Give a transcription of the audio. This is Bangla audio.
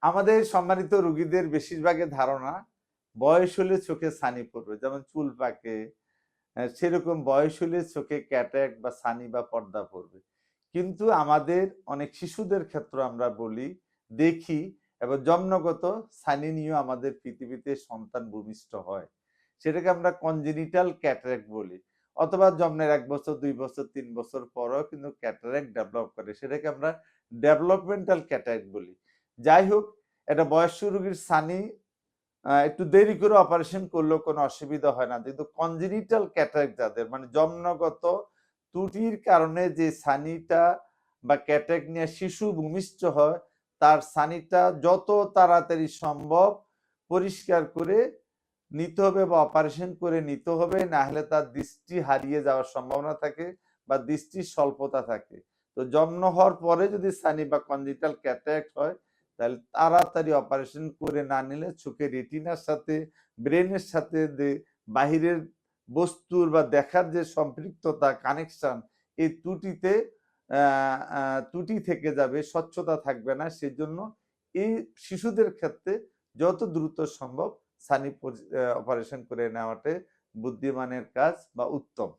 আমাদের সম্মানিত রোগীদের বেশিরভাগের ধারণা বয়স হলে চোখে ছানি পড়বে, যেমন চুল পাকে, সেরকম বয়স হলে চোখে ক্যাটারাক্ট বা ছানি বা পর্দা পড়বে। কিন্তু আমাদের অনেক শিশুদের ক্ষেত্রে আমরা বলি, দেখি এবং জন্মগত ছানি নিয়েও আমাদের পৃথিবীতে সন্তান ভূমিষ্ঠ হয়। সেটাকে আমরা কনজেনিটাল ক্যাটারাক্ট বলি, অথবা জন্মের 1 বছর 2 বছর 3 বছর পরেও কিন্তু ক্যাটারাক্ট ডেভেলপ করে, সেটাকে আমরা ডেভেলপমেন্টাল ক্যাটারাক্ট বলি। যাই হোক, এটা বয়স্ক রোগীর ছানি একটু দেরি করে অপারেশন করলেও কোনো অসুবিধা হয় না, কিন্তু কনজেনিটাল ক্যাটারাক্ট যাদের, মানে জন্মগত ত্রুটির কারণে যে ছানিটা বা ক্যাটারাক্ট নিয়ে শিশু ভূমিষ্ঠ হয়, তার ছানিটা যত তাড়াতাড়ি সম্ভব পরিষ্কার করে নিতে হবে বা অপারেশন করে নিতে হবে, না হলে তার দৃষ্টি হারিয়ে যাওয়ার সম্ভাবনা থাকে বা দৃষ্টির স্বল্পতা থাকে। তো জন্ম হওয়ার পরে যদি ছানি বা কনজেনিটাল ক্যাটারাক্ট হয়, তাহলে তাড়াতাড়ি অপারেশন করে না নিলে চোখের রেটিনার সাথে, ব্রেনের সাথে যে বাহিরের বস্তুর বা দেখার যে সম্পৃক্ততা, কানেকশন, এই ত্রুটি থেকে যাবে, স্বচ্ছতা থাকবে না। সেজন্য এই শিশুদের ক্ষেত্রে যত দ্রুত সম্ভব ছানি অপারেশন করে নেওয়াটাই বুদ্ধিমানের কাজ বা উত্তম।